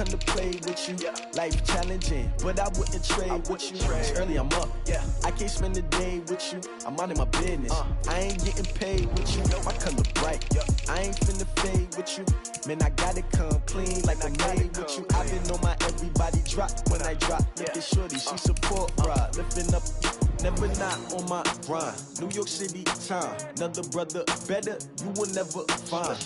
come to play with you. Life challenging, but I wouldn't trade with you. It's early, I'm up. I can't spend the day with you. I'm minding my business. I ain't getting paid with you. My color bright. I ain't finna fade with you. Man, I gotta come clean like I'm made with you. I've been on my everybody drop when I drop. Look at shorty, she support ride. Lifting up, never not on my grind. New York City time. Another brother better, you will never find.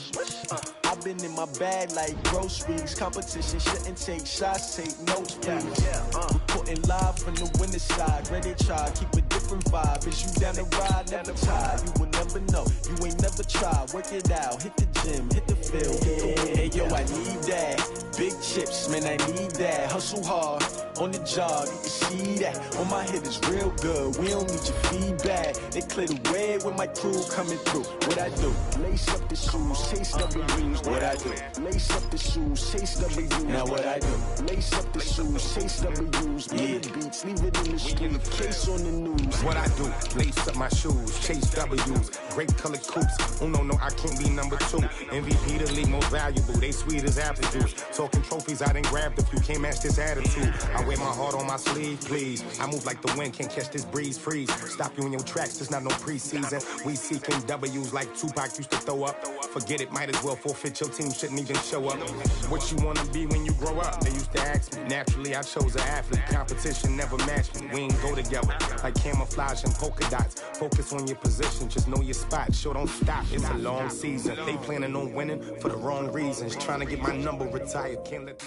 I've been in my bag like groceries. Competition shouldn't take shots, take notes, please. Reporting live from the winning side. Ready to try, keep a different vibe. Is you down the ride, never tired. You will never know, you ain't never tried. Work it out, hit the gym, hit the field, hit the wind. Hey yo, I need that. Big chips, man, I need that. Hustle hard, on the job, you can see that. On my head is real good, we don't need your feedback. They clear the way with my crew coming through. What I do? Lace up the shoes, chase W's. What I do? Lace up the shoes, chase W's. Now what I do? Lace up the shoes, chase W's. Get the beats, leave it in the street, case on the news. What I do? Lace up my shoes, chase W's. Great colored coops. Oh no, I can't be number 2. MVP the league most valuable. They sweet as apple juice. Talking trophies, I didn't grab the few. Can't match this attitude. I wear my heart on my sleeve, please. I move like the wind, can't catch this breeze, freeze. Stop you in your tracks, there's not no preseason. We seeking W's like Tupac used to throw up. Forget it, might as well forfeit. Your team shouldn't even show up. What you wanna be when you grow up? They used to ask me. Naturally, I chose an athlete. Competition never matched me. We ain't go together like camouflage and polka dots. Focus on your position, just know your spot. Sure, don't stop. It's a long season. They planning on winning for the wrong reasons. Trying to get my number retired. Can't let.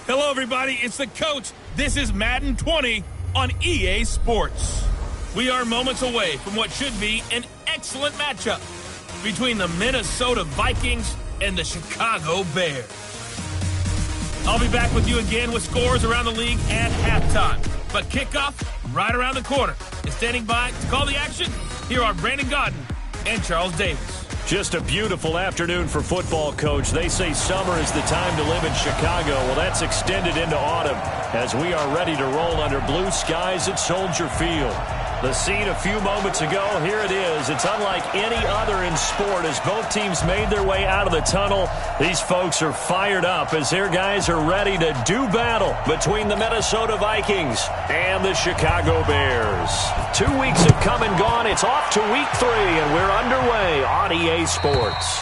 Hello, everybody. It's the coach. This is Madden 20 on EA Sports. We are moments away from what should be an excellent matchup between the Minnesota Vikings and the Chicago Bears. I'll be back with you again with scores around the league at halftime. But kickoff right around the corner. And standing by to call the action, here are Brandon Godden and Charles Davis. Just a beautiful afternoon for football, Coach. They say summer is the time to live in Chicago. Well, that's extended into autumn as we are ready to roll under blue skies at Soldier Field. The scene a few moments ago, here it is. It's unlike any other in sport as both teams made their way out of the tunnel. These folks are fired up as their guys are ready to do battle between the Minnesota Vikings and the Chicago Bears. 2 weeks have come and gone. It's off to week 3, and we're underway on EA Sports.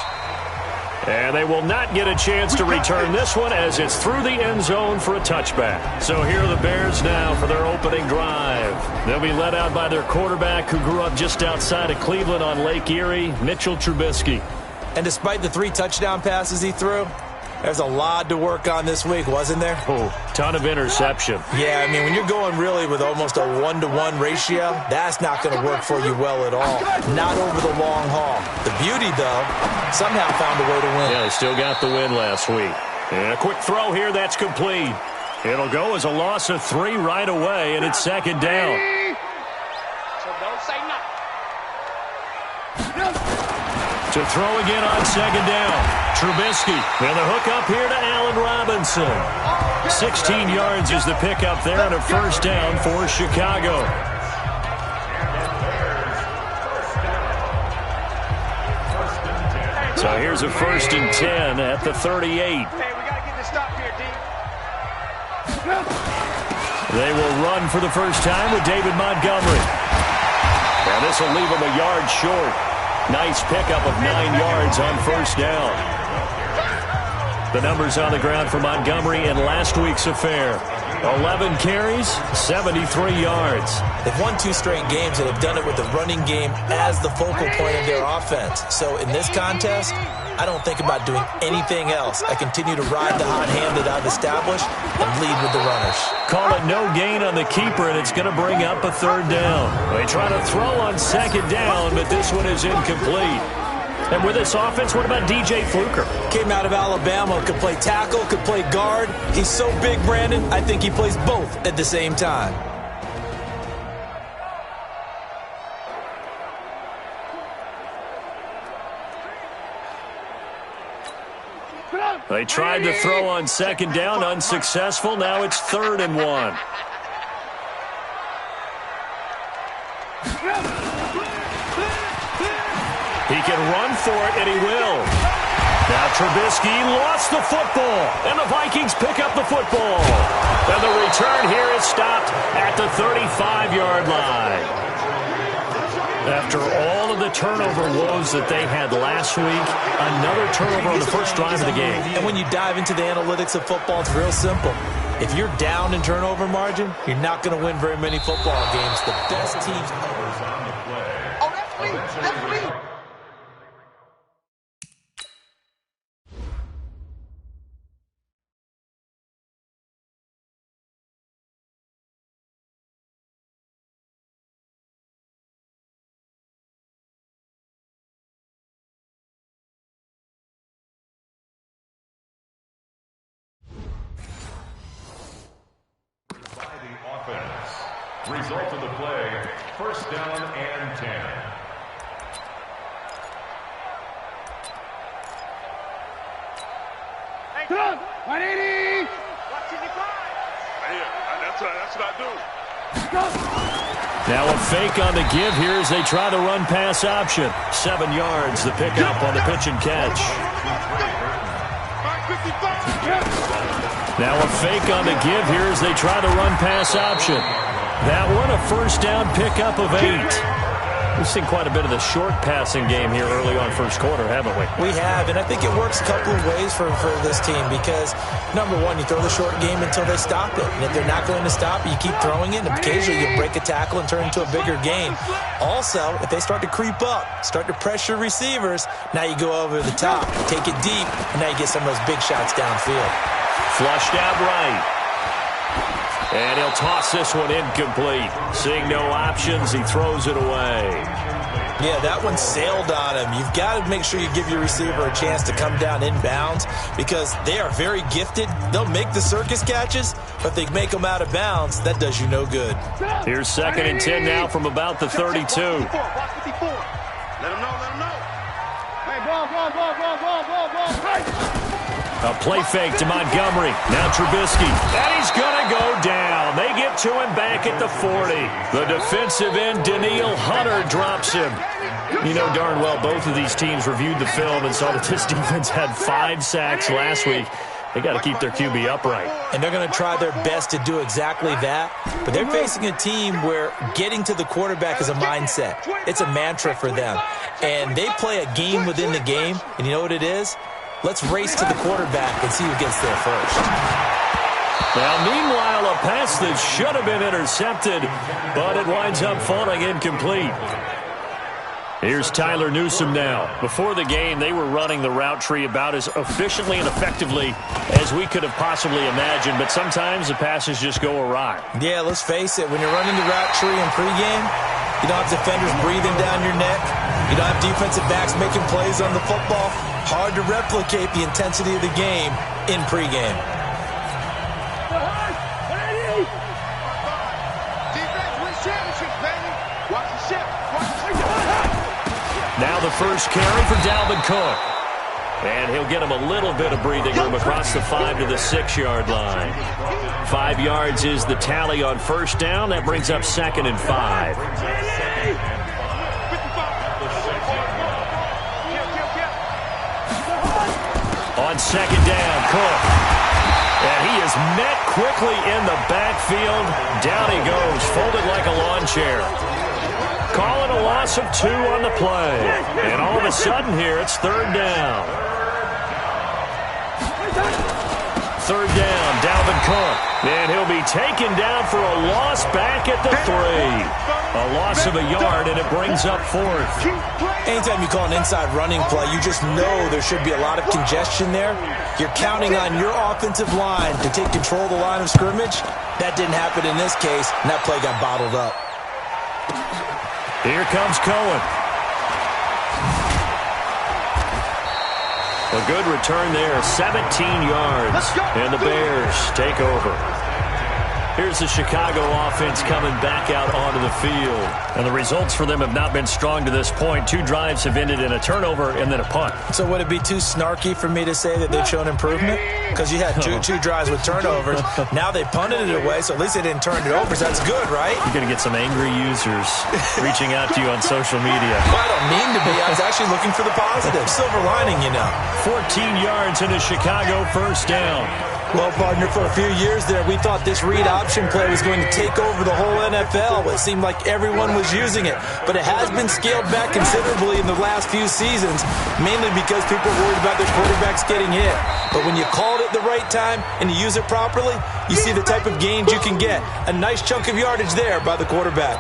And they will not get a chance to return this one as it's through the end zone for a touchback. So here are the Bears now for their opening drive. They'll be led out by their quarterback who grew up just outside of Cleveland on Lake Erie, Mitchell Trubisky. And despite the 3 touchdown passes he threw, there's a lot to work on this week, wasn't there? Oh, ton of interception. Yeah, I mean, when you're going really with almost a 1-to-1 ratio, that's not going to work for you well at all. Not over the long haul. The beauty, though, somehow found a way to win. Yeah, they still got the win last week. And a quick throw here, that's complete. It'll go as a loss of 3 right away, and it's second down. So don't say nothing. To throw again on second down. Trubisky, and the hook up here to Allen Robinson. 16 yards is the pickup there and a first down for Chicago. So here's a 1st and 10 at the 38. Hey, we got to get this stop here, D. They will run for the first time with David Montgomery. And this will leave them a yard short. Nice pickup of 9 yards on first down. The numbers on the ground for Montgomery in last week's affair. 11 carries, 73 yards. They've won 2 straight games and have done it with the running game as the focal point of their offense. So in this contest, I don't think about doing anything else. I continue to ride the hot hand that I've established and lead with the runners. Call it no gain on the keeper, and it's going to bring up a 3rd down. They try to throw on 2nd down, but this one is incomplete. And with this offense, what about DJ Fluker? Came out of Alabama, could play tackle, could play guard. He's so big, Brandon, I think he plays both at the same time. They tried to throw on 2nd down, unsuccessful. Now it's 3rd and 1. He can run for it, and he will. Now Trubisky lost the football, and the Vikings pick up the football. And the return here is stopped at the 35-yard line. After all of the turnover woes that they had last week, another turnover on the first drive of the game. And when you dive into the analytics of football, it's real simple. If you're down in turnover margin, you're not going to win very many football games. The best teams always on the play. Oh, that's me. That's me. Result of the play, first down and 10. Come on, 180. That's what I do. Now a fake on the give here as they try the run-pass option. 7 yards, the pickup on the pitch and catch. Now a fake on the give here as they try the run-pass option. That one, a first down pickup of 8. We've seen quite a bit of the short passing game here early on first quarter, haven't we? We have, and I think it works a couple of ways for this team because, number one, you throw the short game until they stop it. And if they're not going to stop it, you keep throwing it, and occasionally you break a tackle and turn it into a bigger game. Also, if they start to creep up, start to pressure receivers, now you go over the top, take it deep, and now you get some of those big shots downfield. Flushed out right. And he'll toss this one incomplete. Seeing no options, he throws it away. Yeah, that one sailed on him. You've got to make sure you give your receiver a chance to come down inbounds because they are very gifted. They'll make the circus catches, but if they make them out of bounds, that does you no good. Here's 2nd and 10 now from about the 32. Let him know. Hey, ball. A play fake to Montgomery. Now Trubisky. And he's going to go down. They get to him back at the 40. The defensive end, Danielle Hunter, drops him. You know darn well both of these teams reviewed the film and saw that this defense had 5 sacks last week. They got to keep their QB upright. And they're going to try their best to do exactly that. But they're facing a team where getting to the quarterback is a mindset. It's a mantra for them. And they play a game within the game. And you know what it is? Let's race to the quarterback and see who gets there first. Now, meanwhile, a pass that should have been intercepted, but it winds up falling incomplete. Here's Tyler Newsome now. Before the game, they were running the route tree about as efficiently and effectively as we could have possibly imagined, but sometimes the passes just go awry. Yeah, let's face it. When you're running the route tree in pregame, you don't have defenders breathing down your neck. You don't have defensive backs making plays on the football. Hard to replicate the intensity of the game in pregame. Now the first carry for Dalvin Cook. And he'll get him a little bit of breathing room across the 5 to the 6-yard line. 5 yards is the tally on first down. That brings up 2nd and 5. On 2nd down, Cook. And he is met quickly in the backfield. Down he goes, folded like a lawn chair. Calling a loss of 2 on the play. And all of a sudden here, it's 3rd down. 3rd down, Dalvin Cook. And he'll be taken down for a loss back at the 3. A loss of a yard, and it brings up 4th. Anytime you call an inside running play, you just know there should be a lot of congestion there. You're counting on your offensive line to take control of the line of scrimmage. That didn't happen in this case, and that play got bottled up. Here comes Cohen. A good return there, 17 yards. And the Bears take over. Here's the Chicago offense coming back out onto the field. And the results for them have not been strong to this point. 2 drives have ended in a turnover and then a punt. So would it be too snarky for me to say that they've shown improvement? Because you had two drives with turnovers. Now they punted it away, so at least they didn't turn it over. So that's good, right? You're going to get some angry users reaching out to you on social media. Well, I don't mean to be. I was actually looking for the positive. Silver lining, you know. 14 yards into Chicago, first down. Well, partner, for a few years there, we thought this read option play was going to take over the whole NFL. It seemed like everyone was using it. But it has been scaled back considerably in the last few seasons, mainly because people are worried about their quarterbacks getting hit. But when you call it at the right time and you use it properly, you see the type of gains you can get. A nice chunk of yardage there by the quarterback.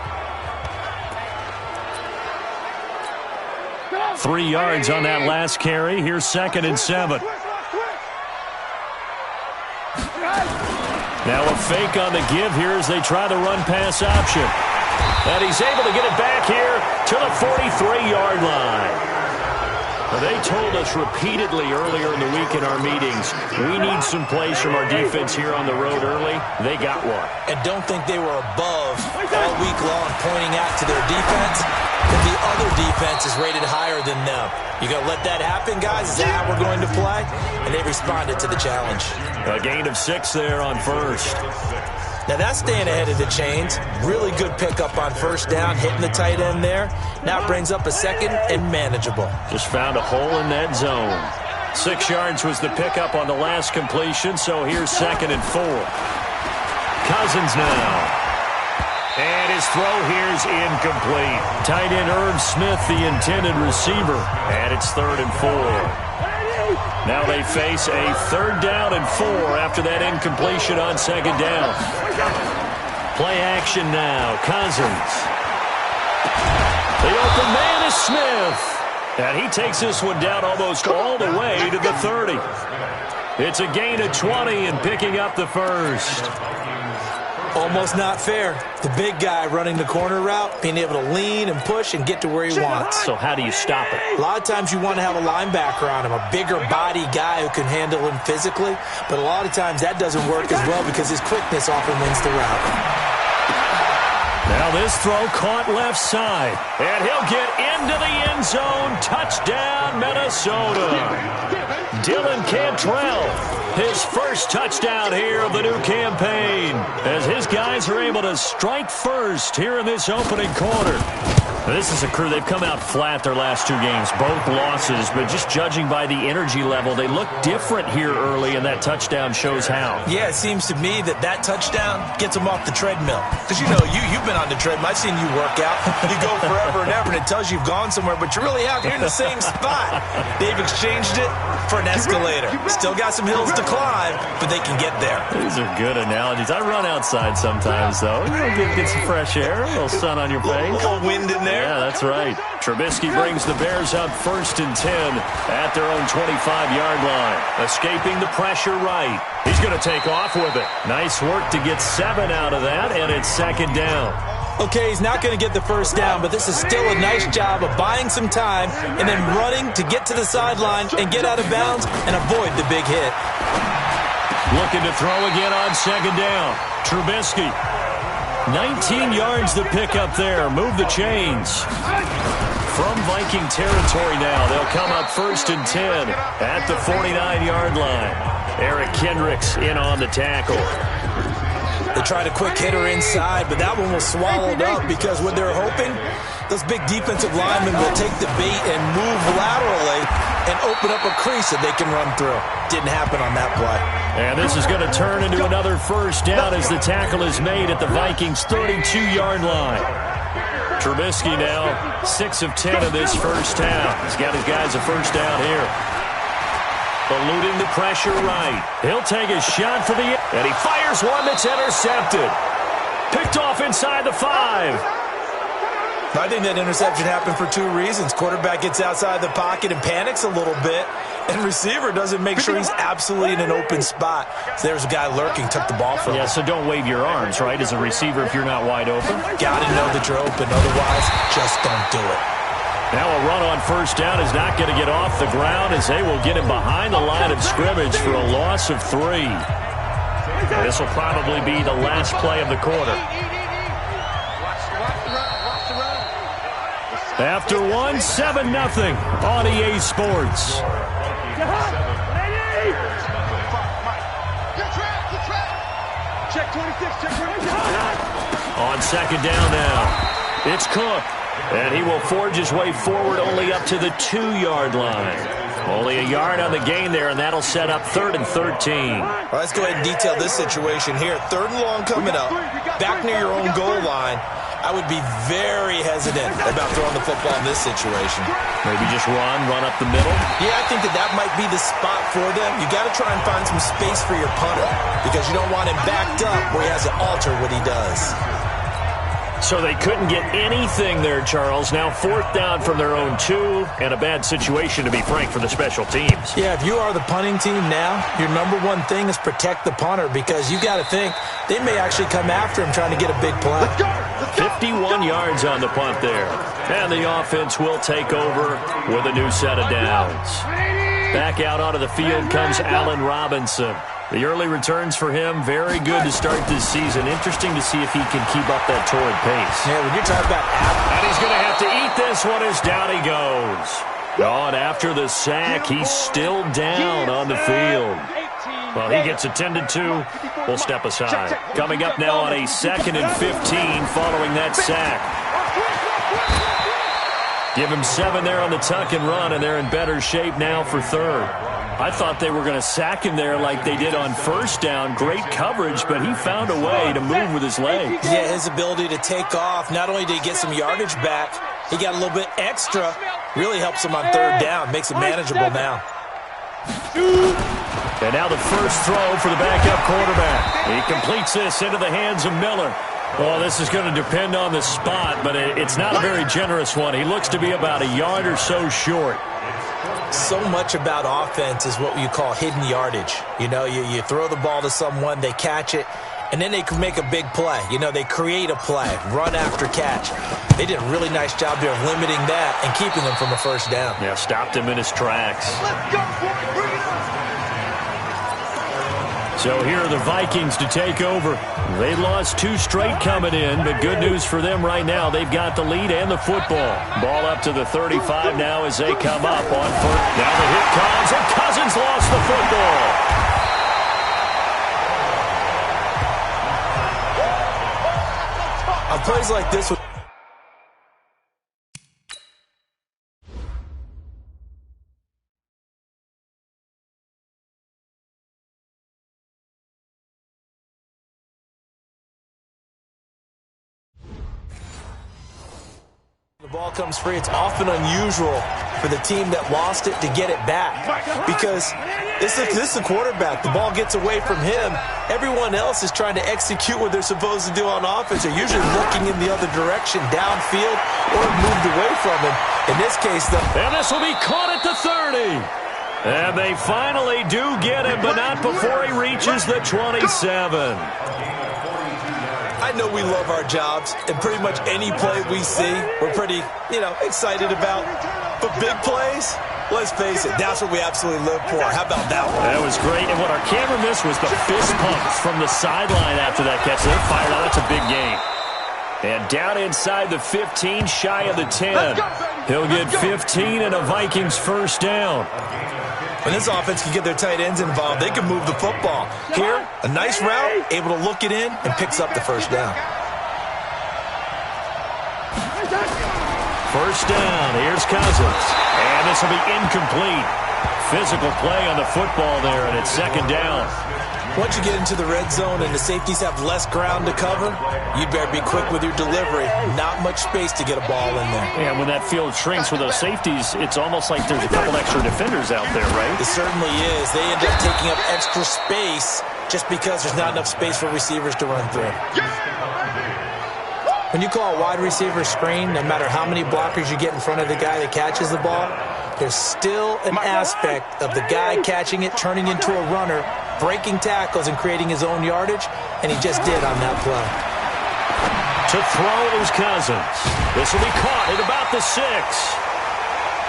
3 yards on that last carry. Here's 2nd and 7. Now a fake on the give here as they try the run-pass option. And he's able to get it back here to the 43-yard line. Now, they told us repeatedly earlier in the week in our meetings, we need some plays from our defense here on the road early. They got one. And don't think they were above all week long pointing out to their defense. But the other defense is rated higher than them. You going to let that happen, guys? Is that how we're going to play? And they responded to the challenge. A gain of 6 there on first. Now that's staying ahead of the chains. Really good pickup on first down, hitting the tight end there. Now brings up a 2nd and manageable. Just found a hole in that zone. 6 yards was the pickup on the last completion, so here's 2nd and 4. Cousins now. And his throw here's incomplete. Tight end Irv Smith, the intended receiver. And it's 3rd and 4. Now they face a 3rd down and 4 after that incompletion on 2nd down. Play action now. Cousins. The open man is Smith. And he takes this one down almost all the way to the 30. It's a gain of 20 and picking up the first. Almost not fair. The big guy running the corner route, being able to lean and push and get to where he wants. So how do you stop it? A lot of times you want to have a linebacker on him, a bigger body guy who can handle him physically. But a lot of times that doesn't work as well because his quickness often wins the route. Now this throw caught left side. And he'll get into the end zone. Touchdown, Minnesota. Dylan Cantrell. His first touchdown here of the new campaign as his guys are able to strike first here in this opening quarter. This is a crew, they've come out flat their last 2 games, both losses, but just judging by the energy level, they look different here early, and that touchdown shows how. Yeah, it seems to me that touchdown gets them off the treadmill. Because, you know, you've been on the treadmill. I've seen you work out. You go forever and ever, and it tells you you've gone somewhere, but you really have. You're in the same spot. They've exchanged it for an escalator. Still got some hills to climb, but they can get there. These are good analogies. I run outside sometimes, though. You know, get some fresh air, a little sun on your face. A little wind in there. Yeah, that's right. Trubisky brings the Bears up 1st and 10 at their own 25-yard line. Escaping the pressure right. He's going to take off with it. Nice work to get 7 out of that, and it's 2nd down. Okay, he's not going to get the first down, but this is still a nice job of buying some time and then running to get to the sideline and get out of bounds and avoid the big hit. Looking to throw again on 2nd down. Trubisky. 19 yards to pick up there. Move the chains. From Viking territory now, they'll come up 1st and 10 at the 49-yard line. Eric Kendricks in on the tackle. They tried a quick hitter inside, but that one was swallowed up because what they're hoping, those big defensive linemen will take the bait and move laterally and open up a crease that they can run through. Didn't happen on that play. And this is going to turn into another first down as the tackle is made at the Vikings' 32-yard line. Trubisky now 6 of 10 of this first half. He's got his guys a first down here. Eluding the pressure right. He'll take a shot for the end. And he fires one that's intercepted. Picked off inside the 5. I think that interception happened for 2 reasons. Quarterback gets outside the pocket and panics a little bit. And receiver doesn't make sure he's absolutely in an open spot. So there's a guy lurking, took the ball from him. Yeah, so don't wave your arms, right, as a receiver if you're not wide open. Got to know that you're open. Otherwise, just don't do it. Now a run on first down is not going to get off the ground as they will get him behind the line of scrimmage for a loss of 3. And this will probably be the last play of the quarter. After one, 7-0 on EA Sports. Check 26, check 26. On second down now, it's Cook. And he will forge his way forward only up to the 2-yard line. Only a yard on the gain there, and that'll set up 3rd and 13. All right, let's go ahead and detail this situation here. 3rd and long coming up, back near your own goal line. I would be very hesitant about throwing the football in this situation. Maybe just run up the middle? Yeah, I think that might be the spot for them. You got to try and find some space for your punter because you don't want him backed up where he has to alter what he does. So they couldn't get anything there, Charles. Now 4th down from their own 2, and a bad situation, to be frank, for the special teams. Yeah, if you are the punting team now, your number one thing is protect the punter because you got to think they may actually come after him trying to get a big play. 51 yards on the punt there. And the offense will take over with a new set of downs. Back out onto the field comes Allen Robinson. The early returns for him, very good to start this season. Interesting to see if he can keep up that torrid pace. Yeah, when you're talking about and he's going to have to eat this one as down he goes. Oh, and after the sack, he's still down on the field. Well, he gets attended to. We'll step aside. Coming up now on a 2nd and 15 following that sack. Give him 7 there on the tuck and run, and they're in better shape now for 3rd. I thought they were going to sack him there like they did on 1st down. Great coverage, but he found a way to move with his legs. Yeah, his ability to take off. Not only did he get some yardage back, he got a little bit extra. Really helps him on 3rd down. Makes it manageable now. And now the first throw for the backup quarterback. He completes this into the hands of Miller. Well, this is going to depend on the spot, but it's not a very generous one. He looks to be about a yard or so short. So much about offense is what you call hidden yardage. You know, you throw the ball to someone, they catch it, and then they can make a big play. You know, they create a play, run after catch. They did a really nice job there of limiting that and keeping them from a 1st down. Yeah, stopped him in his tracks. Let's go, boy. Bring it on. So here are the Vikings to take over. They lost 2 straight coming in, but good news for them right now. They've got the lead and the football. Ball up to the 35 now as they come up on 1st. Now the hit comes, and Cousins lost the football. On plays like this, the ball comes free. It's often unusual for the team that lost it to get it back because this is the quarterback. The ball gets away from him. Everyone else is trying to execute what they're supposed to do on offense. They're usually looking in the other direction, downfield, or moved away from him. In this case, though. And this will be caught at the 30. And they finally do get him, but not before he reaches the 27. I know we love our jobs, and pretty much any play we see, we're pretty, excited about. But big plays, let's face it, that's what we absolutely live for. How about that one? That was great, and what our camera missed was the fist pumps from the sideline after that catch. They're fired out. That's a big gain. And down inside the 15, shy of the 10. He'll get 15 and a Vikings 1st down. When this offense can get their tight ends involved, they can move the football. Here, a nice route, able to look it in, and picks up the 1st down. 1st down, here's Cousins. And this will be incomplete. Physical play on the football there, and it's 2nd down. Once you get into the red zone and the safeties have less ground to cover, you'd better be quick with your delivery. Not much space to get a ball in there. And when that field shrinks with those safeties, it's almost like there's a couple extra defenders out there, right? It certainly is. They end up taking up extra space just because there's not enough space for receivers to run through. When you call a wide receiver screen, no matter how many blockers you get in front of the guy that catches the ball, there's still an aspect of the guy catching it, turning into a runner, breaking tackles and creating his own yardage, and he just did on that play. To throw is Cousins. This will be caught at about the 6.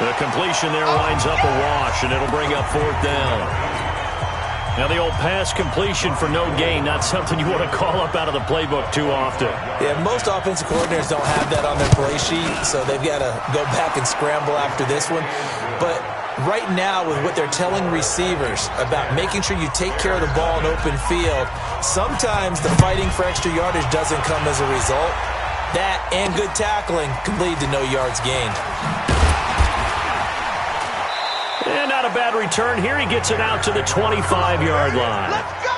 The completion there winds up a wash, and it'll bring up 4th down. Now, the old pass completion for no gain, not something you want to call up out of the playbook too often. Yeah, most offensive coordinators don't have that on their play sheet, so they've got to go back and scramble after this one. But right now, with what they're telling receivers about making sure you take care of the ball in open field, sometimes the fighting for extra yardage doesn't come as a result. That and good tackling can lead to no yards gained. And not a bad return here. He gets it out to the 25-yard line. Let's go!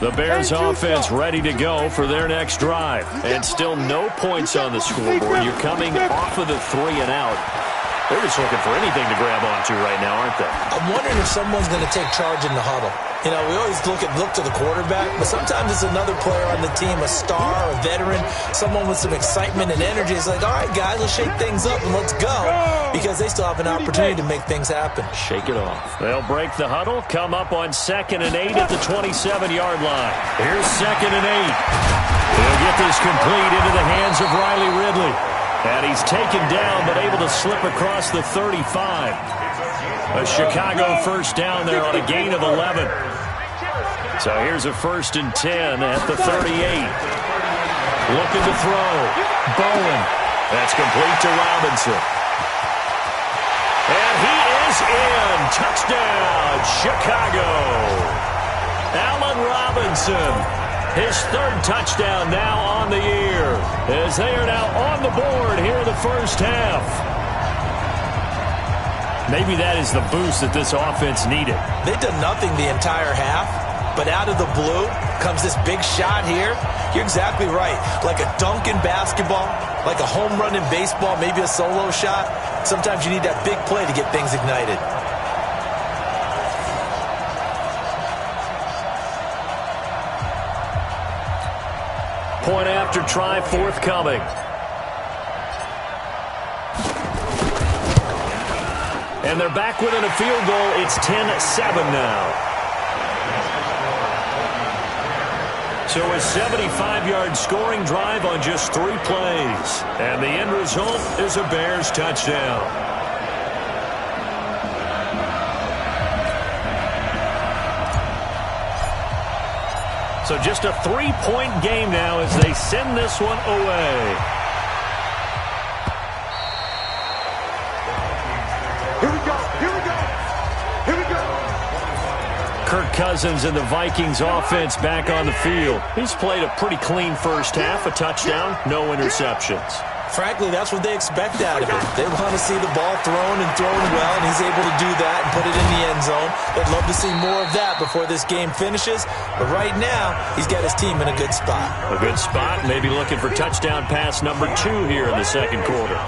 The Bears offense ready to go for their next drive. And still no points on the scoreboard. You're coming off of the 3-and-out. They're just looking for anything to grab onto right now, aren't they? I'm wondering if someone's going to take charge in the huddle. You know, we always look to the quarterback, but sometimes it's another player on the team, a star, a veteran, someone with some excitement and energy. It's like, all right, guys, let's shake things up and let's go, because they still have an opportunity to make things happen. Shake it off. They'll break the huddle, come up on 2nd and 8 at the 27-yard line. Here's 2nd and 8. He'll get this complete into the hands of Riley Ridley. And he's taken down, but able to slip across the 35. A Chicago first down there on a gain of 11. So here's a 1st and 10 at the 38. Looking to throw. Bowen. That's complete to Robinson. And he is in. Touchdown, Chicago. Allen Robinson. His 3rd touchdown now on the year, as they are now on the board here in the first half. Maybe that is the boost that this offense needed. They've done nothing the entire half, but out of the blue comes this big shot here. You're exactly right. Like a dunk in basketball, like a home run in baseball, maybe a solo shot. Sometimes you need that big play to get things ignited. Point after try forthcoming. And they're back within a field goal. It's 10-7 now. So a 75-yard scoring drive on just 3 plays. And the end result is a Bears touchdown. So just a 3-point game now as they send this one away. Here we go, here we go, here we go. Kirk Cousins and the Vikings offense back on the field. He's played a pretty clean first half, a touchdown, no interceptions. Frankly, that's what they expect out of him. They want to see the ball thrown and thrown well, and he's able to do that and put it in the end zone. They'd love to see more of that before this game finishes. But right now, he's got his team in a good spot. A good spot, maybe looking for touchdown pass number 2 here in the second quarter.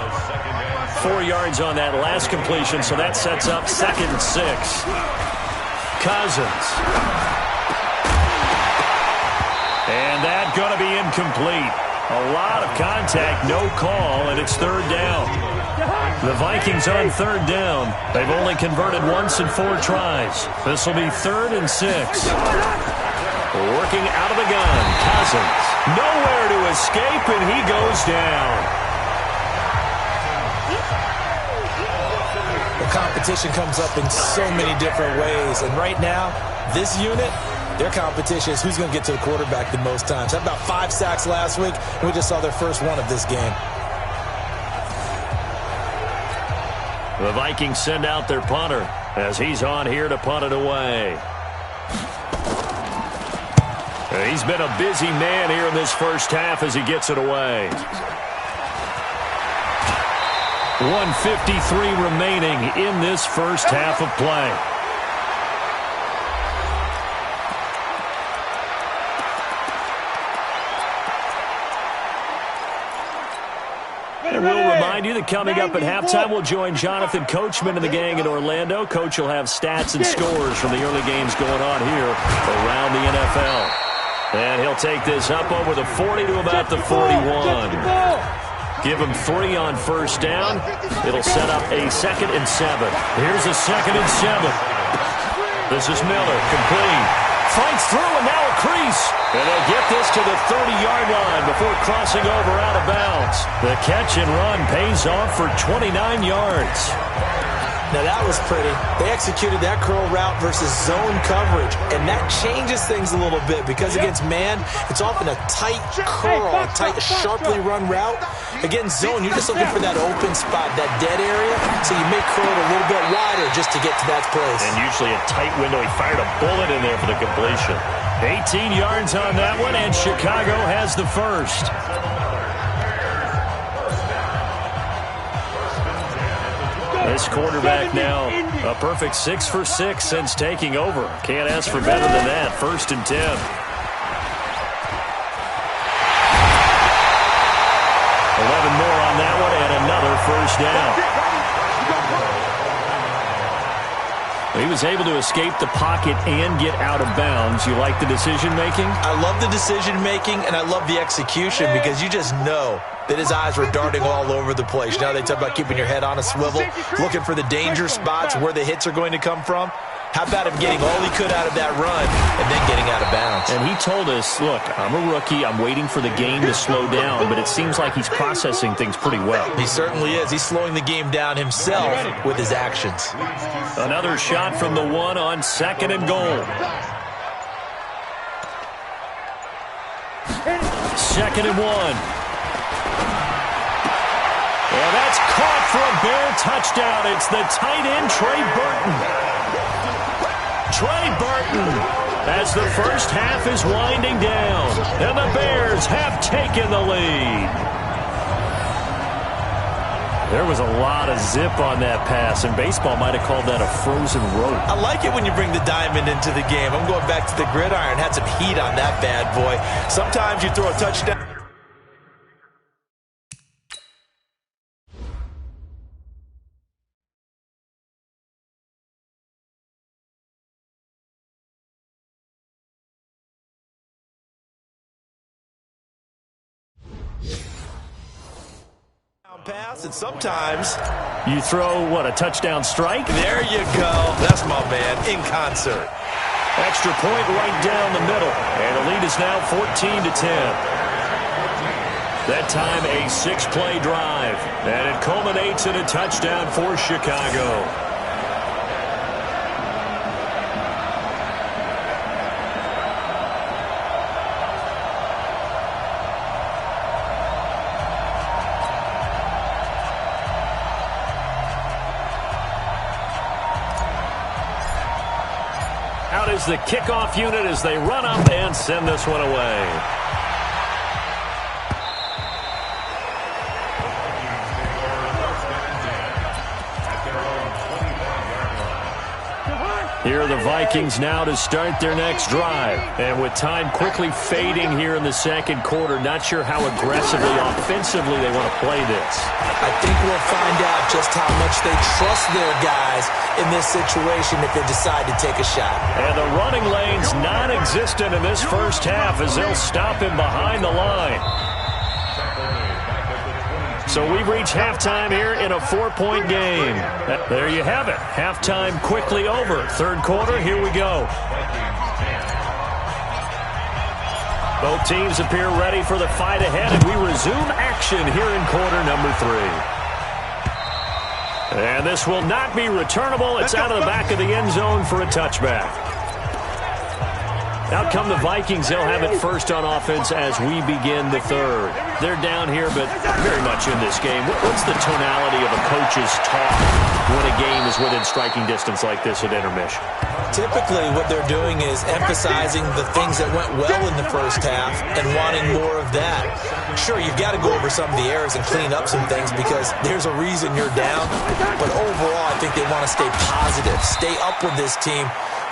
4 yards on that last completion, so that sets up 2nd and 6. Cousins. And that's going to be incomplete. A lot of contact, no call, and it's 3rd down. The Vikings on 3rd down. They've only converted once in 4 tries. This will be 3rd and 6. Working out of the gun, Cousins. Nowhere to escape, and he goes down. The competition comes up in so many different ways, and right now, this unit, their competition is who's going to get to the quarterback the most times. Had about 5 sacks last week, and we just saw their first one of this game. The Vikings send out their punter as he's on here to punt it away. He's been a busy man here in this first half as he gets it away. 1:53 remaining in this first half of play. And we'll remind you that coming up at halftime, we'll join Jonathan Coachman and the gang in Orlando. Coach will have stats and scores from the early games going on here around the NFL. And he'll take this up over the 40 to about the 41. Give him 3 on first down. It'll set up a 2nd and 7. Here's a 2nd and 7. This is Miller, complete. Fights through and now a crease. And they'll get this to the 30-yard line before crossing over out of bounds. The catch and run pays off for 29 yards. Now that was pretty. They executed that curl route versus zone coverage, and that changes things a little bit because against man, it's often a tight curl, a tight, sharply run route. Against zone, you're just looking for that open spot, that dead area, so you may curl it a little bit wider just to get to that place. And usually a tight window. He fired a bullet in there for the completion. 18 yards on that one, and Chicago has the first. This quarterback now a perfect 6 for 6 since taking over. Can't ask for better than that. 1st and 10. 11 more on that one and another first down. He was able to escape the pocket and get out of bounds. You like the decision making? I love the decision making and I love the execution because you just know that his eyes were darting all over the place. You know, they talk about keeping your head on a swivel, looking for the danger spots where the hits are going to come from. How about him getting all he could out of that run and then getting out of bounds? And he told us, look, I'm a rookie. I'm waiting for the game to slow down, but it seems like he's processing things pretty well. He certainly is. He's slowing the game down himself with his actions. Another shot from the 1 on 2nd and goal. 2nd and 1. Well, that's caught for a Bear touchdown. It's the tight end, Trey Burton. Trey Burton, as the first half is winding down, and the Bears have taken the lead. There was a lot of zip on that pass, and baseball might have called that a frozen rope. I like it when you bring the diamond into the game. I'm going back to the gridiron. Had some heat on that bad boy. Sometimes you throw a touchdown. Pass, and sometimes you throw, what, a touchdown strike? There you go. That's my man, in concert. Extra point right down the middle, and the lead is now 14-10. That time a 6-play drive, and it culminates in a touchdown for Chicago. Out is the kickoff unit as they run up and send this one away. Here are the Vikings now to start their next drive. And with time quickly fading here in the second quarter, not sure how aggressively, offensively they want to play this. I think we'll find out just how much they trust their guys in this situation if they decide to take a shot. And the running lane's non-existent in this first half as they'll stop him behind the line. So we've reached halftime here in a 4-point game. There you have it. Halftime quickly over. Third quarter, here we go. Both teams appear ready for the fight ahead, and we resume action here in quarter number 3. And this will not be returnable. It's out of the back of the end zone for a touchback. Out come the Vikings. They'll have it first on offense as we begin the third. They're down here, but very much in this game. What's the tonality of a coach's talk when a game is within striking distance like this at intermission? Typically, what they're doing is emphasizing the things that went well in the first half and wanting more of that. Sure, you've got to go over some of the errors and clean up some things because there's a reason you're down. But overall, I think they want to stay positive, stay up with this team.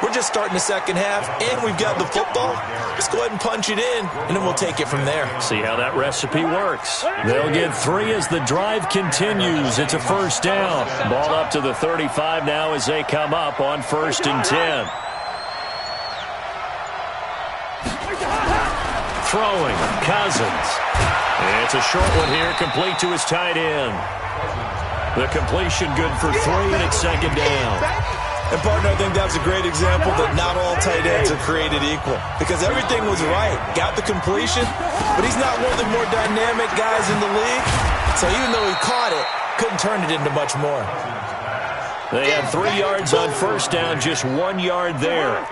We're just starting the second half, and we've got the football. Let's go ahead and punch it in, and then we'll take it from there. See how that recipe works. They'll get 3 as the drive continues. It's a first down. Ball up to the 35 now as they come up on 1st and 10. Throwing, Cousins. And it's a short one here, complete to his tight end. The completion good for 3, and it's second down. And, partner, I think that's a great example that not all tight ends are created equal. Because everything was right. Got the completion, but he's not one of the more dynamic guys in the league. So even though he caught it, couldn't turn it into much more. They had 3 yards on first down, just 1 yard there.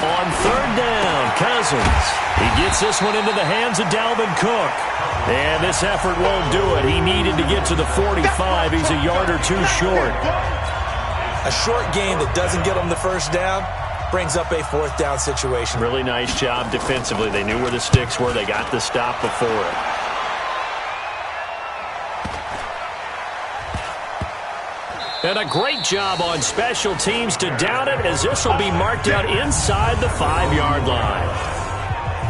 On third down, Cousins. He gets this one into the hands of Dalvin Cook. And this effort won't do it. He needed to get to the 45. He's a yard or 2 short. A short gain that doesn't get him the first down brings up a 4th down situation. Really nice job defensively. They knew where the sticks were. They got the stop before it. And a great job on special teams to down it, as this will be marked out inside the 5-yard line.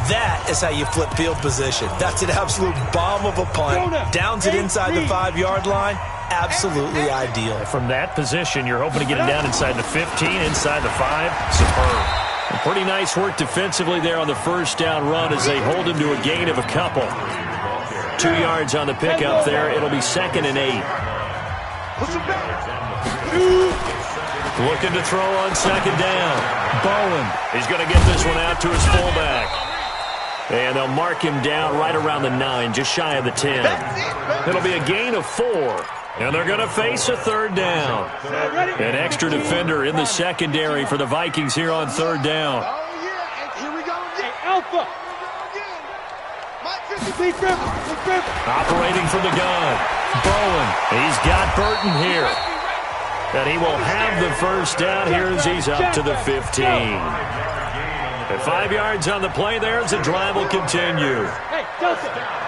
That is how you flip field position. That's an absolute bomb of a punt. Downs it inside the 5-yard line. Absolutely ideal. From that position, you're hoping to get it down inside the 15, inside the 5. Superb. And pretty nice work defensively there on the first down run as they hold him to a gain of a couple. 2 yards on the pickup there. It'll be second and 8. Looking to throw on second down. Bowen. He's going to get this one out to his fullback. And they'll mark him down right around the 9, just shy of the 10. It'll be a gain of 4. And they're going to face a third down. An extra defender in the secondary for the Vikings here on third down. Operating from the gun. Bowen. He's got Burton here. And he will have the first down here as he's up to the 15. And 5 yards on the play there as the drive will continue.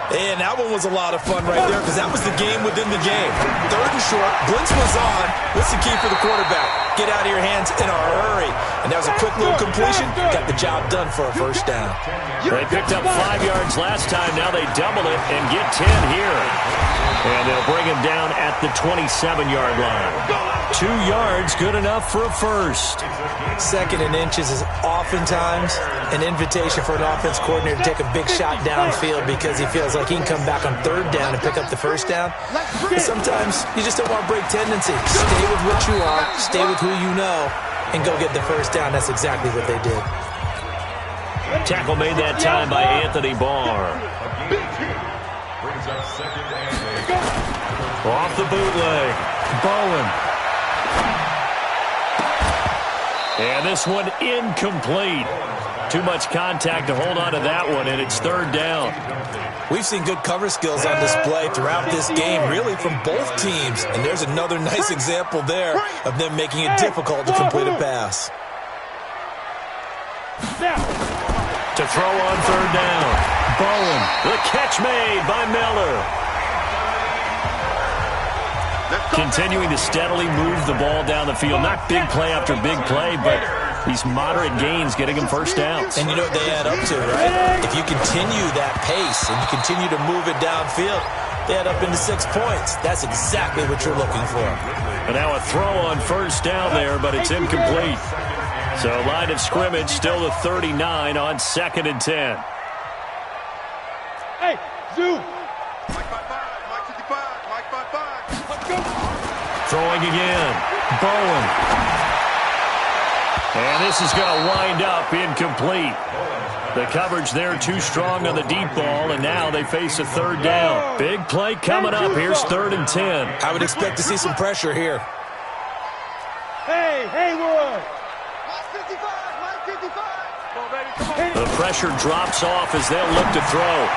And that one was a lot of fun right there because that was the game within the game. Third and short, blitz was on. What's the key for the quarterback? Get out of your hands in a hurry. And that was a quick little completion. Got the job done for a first down. They picked up 5 yards last time. Now they double it and get 10 here. And they'll bring him down at the 27-yard line. 2 yards, good enough for a first. Second and inches is oftentimes an invitation for an offense coordinator to take a big shot downfield because he feels like he can come back on third down and pick up the first down. But sometimes you just don't want to break tendency. Stay with what you are, stay with who you know, and go get the first down. That's exactly what they did. Tackle made that time by Anthony Barr. Off the bootleg. Bowen. And this one incomplete. Too much contact to hold on to that one, and it's third down. We've seen good cover skills on display throughout this game, really from both teams. And there's another nice example there of them making it difficult to complete a pass. To throw on third down. Bowen. The catch made by Miller. Continuing to steadily move the ball down the field. Not big play after big play, but these moderate gains getting him first downs. And you know what they add up to, right? If you continue that pace and you continue to move it downfield, they add up into 6 points. That's exactly what you're looking for. And now a throw on first down there, but it's incomplete. So line of scrimmage still the 39 on 2nd and 10. Hey, Zoo. Throwing again. Bowen. And this is going to wind up incomplete. The coverage there too strong on the deep ball, and now they face a third down. Big play coming up. Here's 3rd and 10. I would expect to see some pressure here. Hey, Haywood. The pressure drops off as they'll look to throw.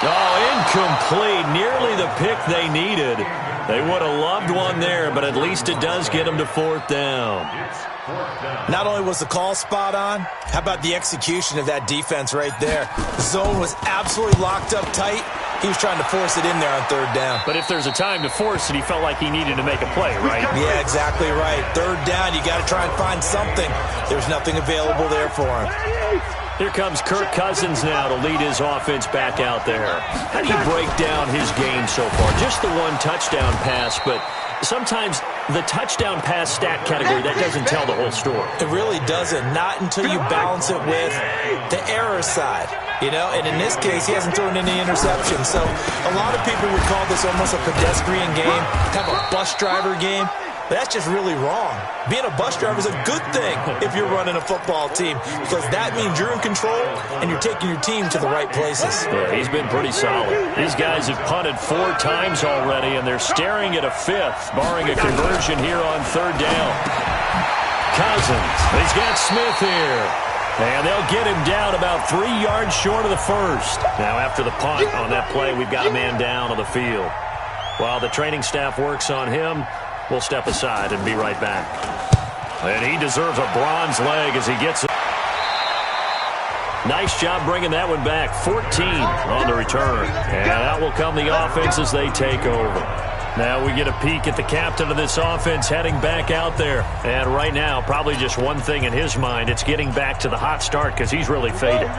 Oh, incomplete. Nearly the pick they needed. They would have loved one there, but at least it does get them to 4th down. Not only was the call spot on, how about the execution of that defense right there? The zone was absolutely locked up tight. He was trying to force it in there on third down. But if there's a time to force it, he felt like he needed to make a play, right? Yeah, exactly right. Third down, you got to try and find something. There's nothing available there for him. Here comes Kirk Cousins now to lead his offense back out there. How do you break down his game so far? Just the one touchdown pass, but sometimes the touchdown pass stat category, that doesn't tell the whole story. It really doesn't. Not until you balance it with the error side. You know, and in this case, he hasn't thrown any interceptions. So a lot of people would call this almost a pedestrian game, kind of a bus driver game. But that's just really wrong. Being a bus driver is a good thing if you're running a football team, because that means you're in control and you're taking your team to the right places. Yeah, he's been pretty solid. These guys have punted 4 times already, and they're staring at a 5th, barring a conversion here on 3rd down. Cousins, he's got Smith here. And they'll get him down about 3 yards short of the 1st. Now, after the punt on that play, we've got a man down on the field. While the training staff works on him, we'll step aside and be right back. And he deserves a bronze leg as he gets it. Nice job bringing that one back. 14 on the return. And out will come the offense as they take over. Now we get a peek at the captain of this offense heading back out there. And right now, probably just one thing in his mind. It's getting back to the hot start because he's really faded.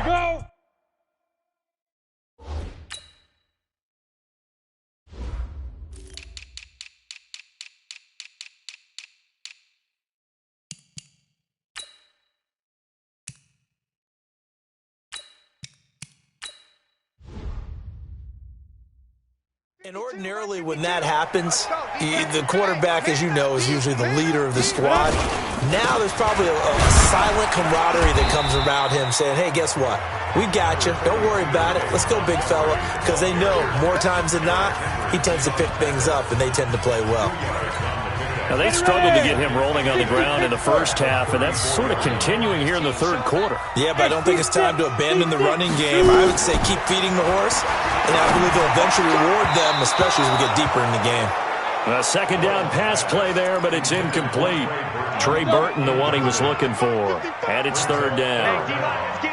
And ordinarily when that happens, the quarterback, as you know, is usually the leader of the squad. Now there's probably a silent camaraderie that comes around him saying, hey, guess what? We got you. Don't worry about it. Let's go, big fella. Because they know more times than not, he tends to pick things up, and they tend to play well. Now, they struggled to get him rolling on the ground in the first half, and that's sort of continuing here in the 3rd quarter. Yeah, but I don't think it's time to abandon the running game. I would say keep feeding the horse, and I believe they'll eventually reward them, especially as we get deeper in the game. A 2nd down pass play there, but it's incomplete. Trey Burton, the one he was looking for. And it's 3rd down.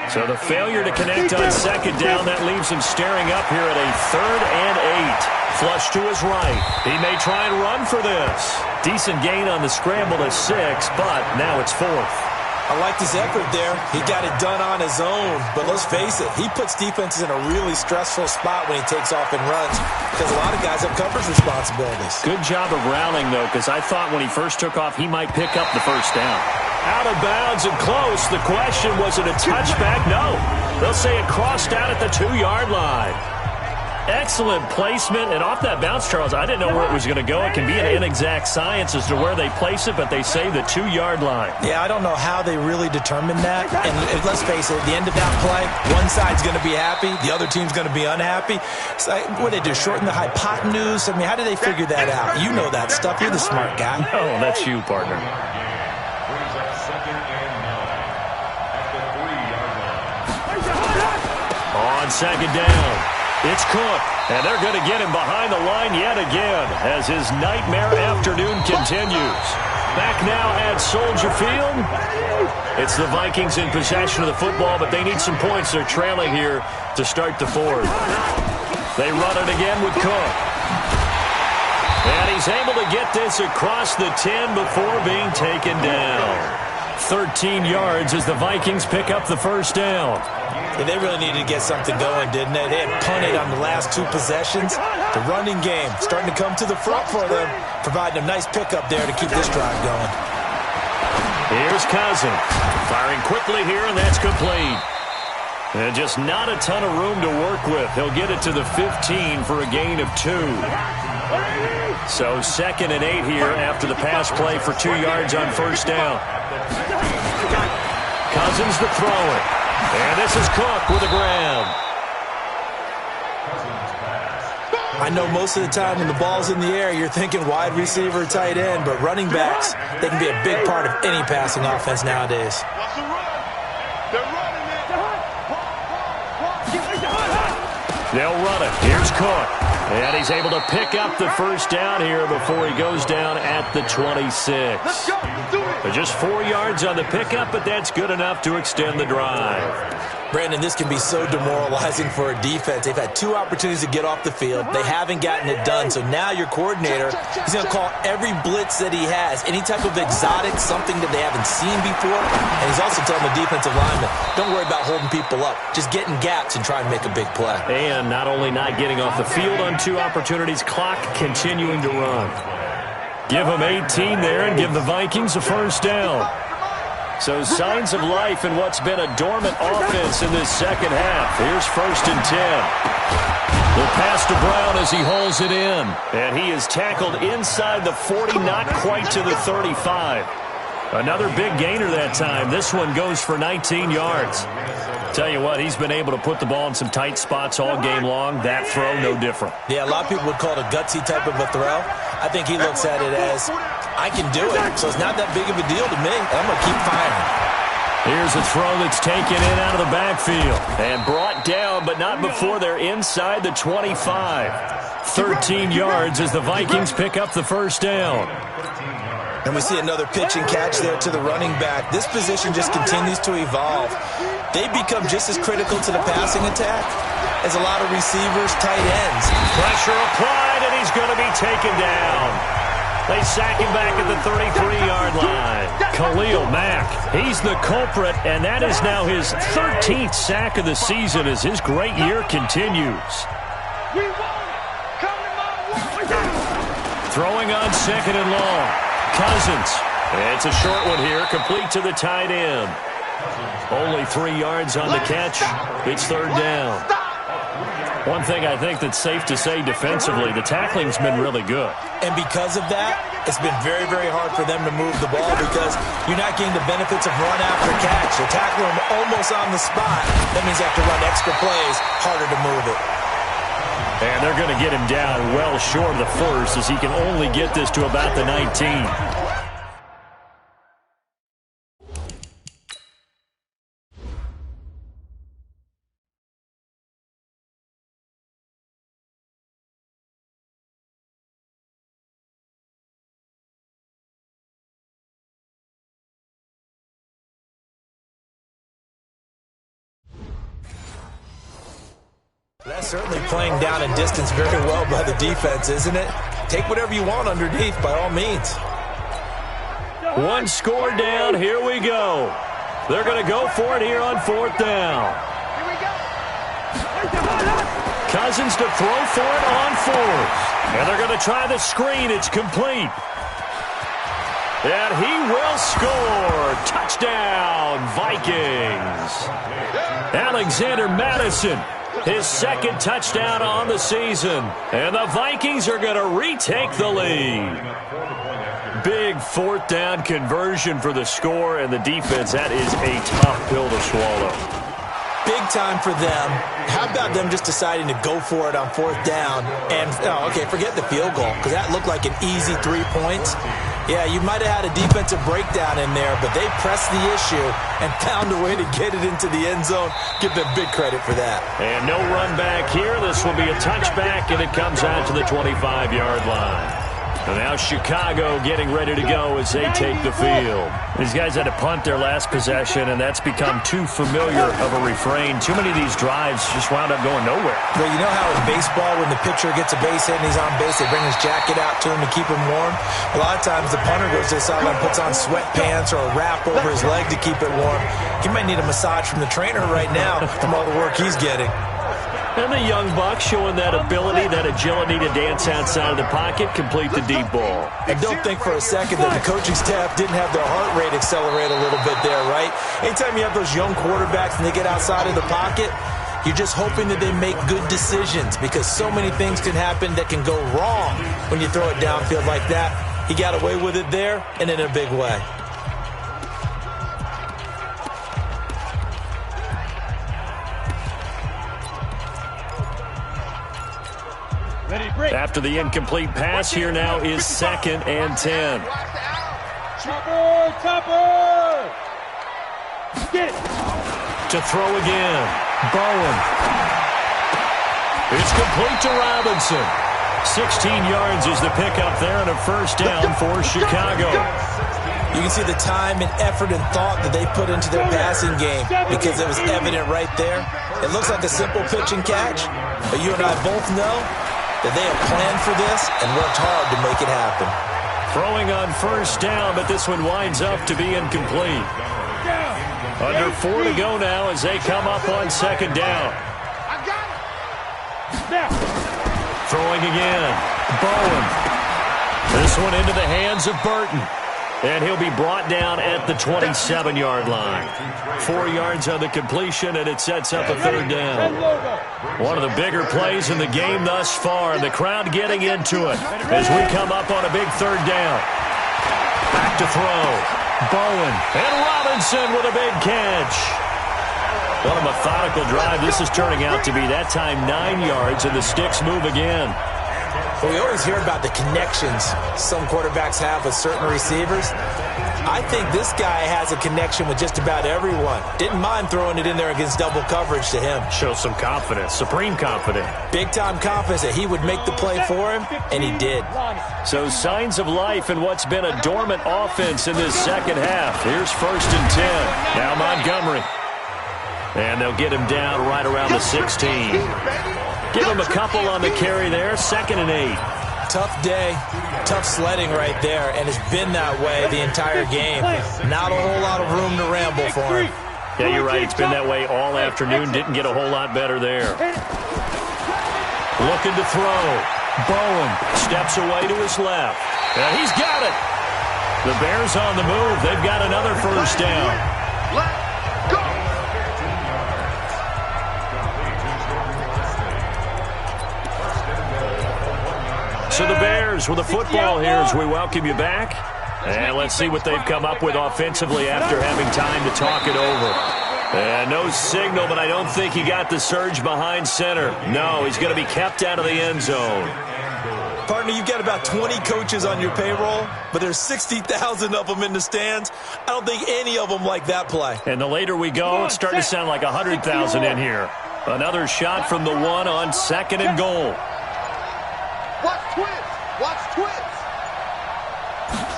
So the failure to connect on 2nd down, that leaves him staring up here at a 3rd and 8. Flush to his right. He may try and run for this. Decent gain on the scramble at 6, but now it's 4th. I like his effort there. He got it done on his own. But let's face it, he puts defenses in a really stressful spot when he takes off and runs, because a lot of guys have coverage responsibilities. Good job of rounding, though, because I thought when he first took off, he might pick up the 1st down. Out of bounds and close. The question, was it a touchback? No. They'll say it crossed out at the 2-yard line. Excellent placement, and off that bounce, Charles, I didn't know where it was going to go. It can be an inexact science as to where they place it, but they say the 2-yard line. Yeah, I don't know how they really determined that. And let's face it, at the end of that play, one side's going to be happy, the other team's going to be unhappy. So, what did they do, shorten the hypotenuse? I mean, how did they figure that out? You know that stuff. You're the smart guy. Oh, that's you, partner. On 2nd down, it's Cook, and they're going to get him behind the line yet again as his nightmare afternoon continues. Back now at Soldier Field. It's the Vikings in possession of the football, but they need some points. They're trailing here to start the 4th. They run it again with Cook. And he's able to get this across the 10 before being taken down. 13 yards as the Vikings pick up the 1st down. Yeah, they really needed to get something going, didn't they? They had punted on the last 2 possessions. The running game starting to come to the front for them, providing a nice pickup there to keep this drive going. Here's Cousins, firing quickly here, and that's complete. And just not a ton of room to work with. He'll get it to the 15 for a gain of 2. So 2nd and 8 here after the pass play for 2 yards on 1st down. Cousins to throw it. And this is Cook with a grab. I know most of the time when the ball's in the air, you're thinking wide receiver, tight end, but running backs, they can be a big part of any passing offense nowadays. They'll run it. Here's Cook. And he's able to pick up the 1st down here before he goes down at the 26. Just 4 yards on the pickup, but that's good enough to extend the drive. Brandon, this can be so demoralizing for a defense. They've had 2 opportunities to get off the field. They haven't gotten it done. So now your coordinator, he's going to call every blitz that he has, any type of exotic, something that they haven't seen before. And he's also telling the defensive lineman, don't worry about holding people up. Just get in gaps and try and make a big play. And not only not getting off the field on 2 opportunities, clock continuing to run. Give them 18 there and give the Vikings a first down. So signs of life in what's been a dormant offense in this second half. Here's 1st and 10. The pass to Brown as he hauls it in. And he is tackled inside the 40, not quite to the 35. Another big gainer that time. This one goes for 19 yards. Tell you what, he's been able to put the ball in some tight spots all game long. That throw, no different. Yeah, a lot of people would call it a gutsy type of a throw. I think he looks at it as, I can do it, so it's not that big of a deal to me, and I'm going to keep firing. Here's a throw that's taken in out of the backfield and brought down, but not before they're inside the 25. 13 yards as the Vikings pick up the first down. And we see another pitch and catch there to the running back. This position just continues to evolve. They become just as critical to the passing attack as a lot of receivers, tight ends. Pressure applied, and he's going to be taken down. They sack him back at the 33-yard line. Khalil Mack, he's the culprit, and that is now his 13th sack of the season as his great year continues. Throwing on 2nd and long. Cousins. It's a short one here, complete to the tight end. Only 3 yards on the catch. It's 3rd down. One thing I think that's safe to say defensively, the tackling's been really good. And because of that, it's been very, very hard for them to move the ball because you're not getting the benefits of run after catch. They're tackling him almost on the spot. That means they have to run extra plays, harder to move it. And they're going to get him down well short of the first as he can only get this to about the 19. That's certainly playing down and distance very well by the defense, isn't it? Take whatever you want underneath, by all means. One score down. Here we go. They're going to go for it here on 4th down. Cousins to throw for it on 4th. And they're going to try the screen. It's complete. And he will score. Touchdown, Vikings. Alexander Madison. His 2nd touchdown on the season. And the Vikings are going to retake the lead. Big 4th down conversion for the score, and the defense, that is a tough pill to swallow. Big time for them. How about them just deciding to go for it on 4th down? And, okay, forget the field goal, because that looked like an easy 3 points. Yeah, you might have had a defensive breakdown in there, but they pressed the issue and found a way to get it into the end zone. Give them big credit for that. And no run back here. This will be a touchback, and it comes out to the 25-yard line. And now Chicago getting ready to go as they take the field. These guys had to punt their last possession, and that's become too familiar of a refrain. Too many of these drives just wound up going nowhere. Well, you know how in baseball, when the pitcher gets a base hit and he's on base, they bring his jacket out to him to keep him warm? A lot of times the punter goes to the sideline, puts on sweatpants or a wrap over his leg to keep it warm. He might need a massage from the trainer right now from all the work he's getting. And the young buck showing that ability, that agility to dance outside of the pocket, complete the deep ball. And don't think for a second that the coaching staff didn't have their heart rate accelerate a little bit there, right? Anytime you have those young quarterbacks and they get outside of the pocket, you're just hoping that they make good decisions because so many things can happen that can go wrong when you throw it downfield like that. He got away with it there and in a big way. After the incomplete pass, here now is 2nd and 10. Chopper! Get it! To throw again. Bowen. It's complete to Robinson. 16 yards is the pickup there and a first down for Chicago. You can see the time and effort and thought that they put into their passing game because it was evident right there. It looks like a simple pitch and catch, but you and I both know that they have planned for this and worked hard to make it happen. Throwing on first down, but this one winds up to be incomplete. Under 4 to go now as they come up on 2nd down. Throwing again. Bowen. This one into the hands of Burton. And he'll be brought down at the 27-yard line. 4 yards on the completion, and it sets up a third down. One of the bigger plays in the game thus far. The crowd getting into it as we come up on a big third down. Back to throw. Bowen and Robinson with a big catch. What a methodical drive this is turning out to be. That time 9 yards, and the sticks move again. Well, we always hear about the connections some quarterbacks have with certain receivers. I think this guy has a connection with just about everyone. Didn't mind throwing it in there against double coverage to him. Shows some confidence, supreme confidence. Big-time confidence that he would make the play for him, and he did. So signs of life in what's been a dormant offense in this second half. Here's 1st and 10. Now Montgomery. And they'll get him down right around the 16. Give him a couple on the carry there. 2nd and 8. Tough day, tough sledding right there, and it's been that way the entire game. Not a whole lot of room to ramble for him. Yeah, you're right. It's been that way all afternoon. Didn't get a whole lot better there. Looking to throw. Bowen steps away to his left. And he's got it. The Bears on the move. They've got another first down. So the Bears with the football here as we welcome you back. And let's see what they've come up with offensively after having time to talk it over. And no signal, but I don't think he got the surge behind center. No, he's going to be kept out of the end zone. Partner, you've got about 20 coaches on your payroll, but there's 60,000 of them in the stands. I don't think any of them like that play. And the later we go, it's starting to sound like 100,000 in here. Another shot from the 1 on 2nd and goal. Watch twins! Watch twins!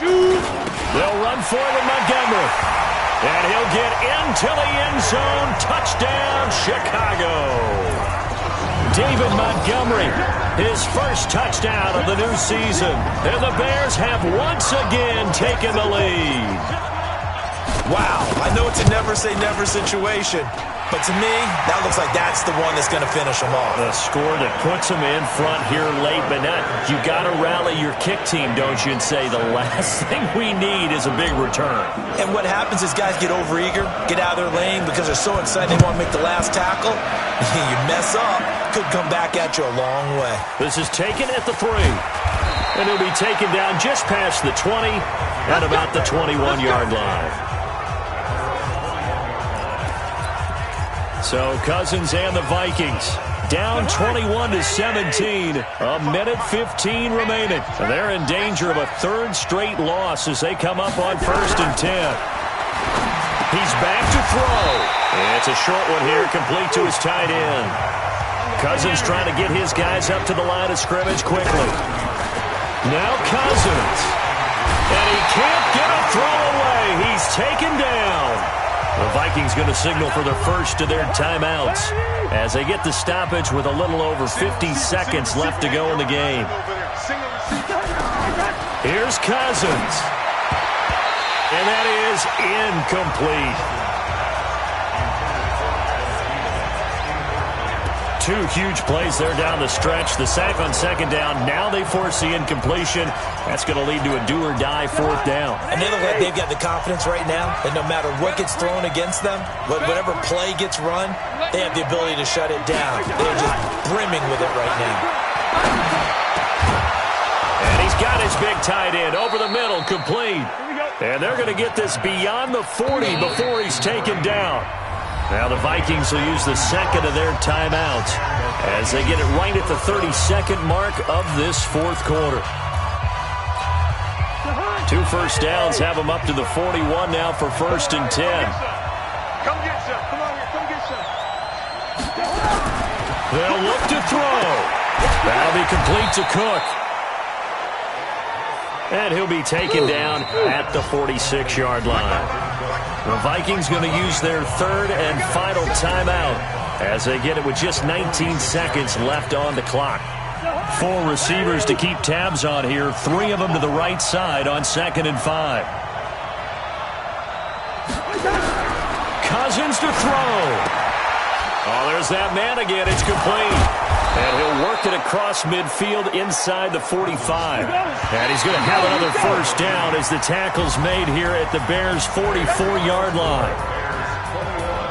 They'll run for it with Montgomery. And he'll get into the end zone. Touchdown, Chicago. David Montgomery, his first touchdown of the new season. And the Bears have once again taken the lead. Wow, I know it's a never-say-never situation, but to me, that looks like that's the one that's going to finish them off. The score that puts them in front here late, but not. You got to rally your kick team, don't you, and say the last thing we need is a big return. And what happens is guys get overeager, get out of their lane because they're so excited they want to make the last tackle. You mess up, could come back at you a long way. This is taken at the 3. And he'll be taken down just past the 20 at about the 21-yard line. So Cousins and the Vikings down 21-17. A minute 15 remaining. And they're in danger of a 3rd straight loss as they come up on 1st and 10. He's back to throw. It's a short one here, complete to his tight end. Cousins trying to get his guys up to the line of scrimmage quickly. Now Cousins. And he can't get a throw away. He's taken down. The Vikings going to signal for the first of their timeouts as they get the stoppage with a little over 50 seconds left to go in the game. Here's Cousins. And that is incomplete. 2 huge plays there down the stretch. The sack on 2nd down. Now they force the incompletion. That's going to lead to a do-or-die 4th down. And they look like they've got the confidence right now that no matter what gets thrown against them, whatever play gets run, they have the ability to shut it down. They're just brimming with it right now. And he's got his big tight end over the middle, complete. And they're going to get this beyond the 40 before he's taken down. Now the Vikings will use the 2nd of their timeouts as they get it right at the 32nd mark of this 4th quarter. 2 first downs have them up to the 41 now for 1st and 10. Come get some. Come on here. Come get some. They'll look to throw. That'll be complete to Cook. And he'll be taken down at the 46-yard line. The Vikings going to use their 3rd and final timeout as they get it with just 19 seconds left on the clock. 4 receivers to keep tabs on here. 3 of them to the right side on 2nd and 5. Cousins to throw. Oh, there's that man again. It's complete. And he'll work it across midfield inside the 45. And he's going to have another first down as the tackle's made here at the Bears' 44-yard line.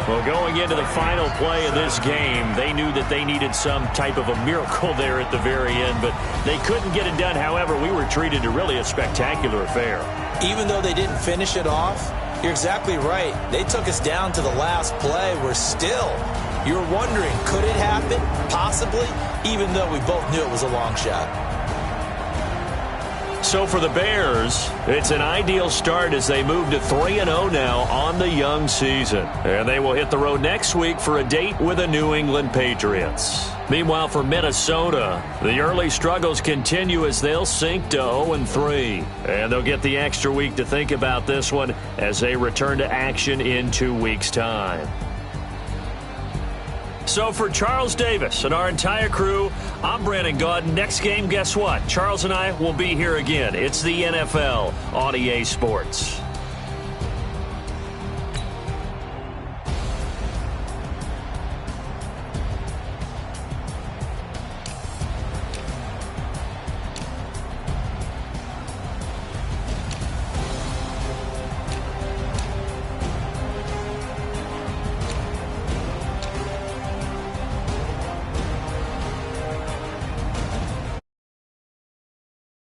Well, going into the final play of this game, they knew that they needed some type of a miracle there at the very end, but they couldn't get it done. However, we were treated to really a spectacular affair. Even though they didn't finish it off, you're exactly right. They took us down to the last play. We're still, you're wondering, could it happen? Possibly, even though we both knew it was a long shot. So for the Bears, it's an ideal start as they move to 3-0 now on the young season. And they will hit the road next week for a date with the New England Patriots. Meanwhile, for Minnesota, the early struggles continue as they'll sink to 0-3. And they'll get the extra week to think about this one as they return to action in 2 weeks' time. So for Charles Davis and our entire crew, I'm Brandon Gaudin. Next game, guess what? Charles and I will be here again. It's the NFL on EA Sports.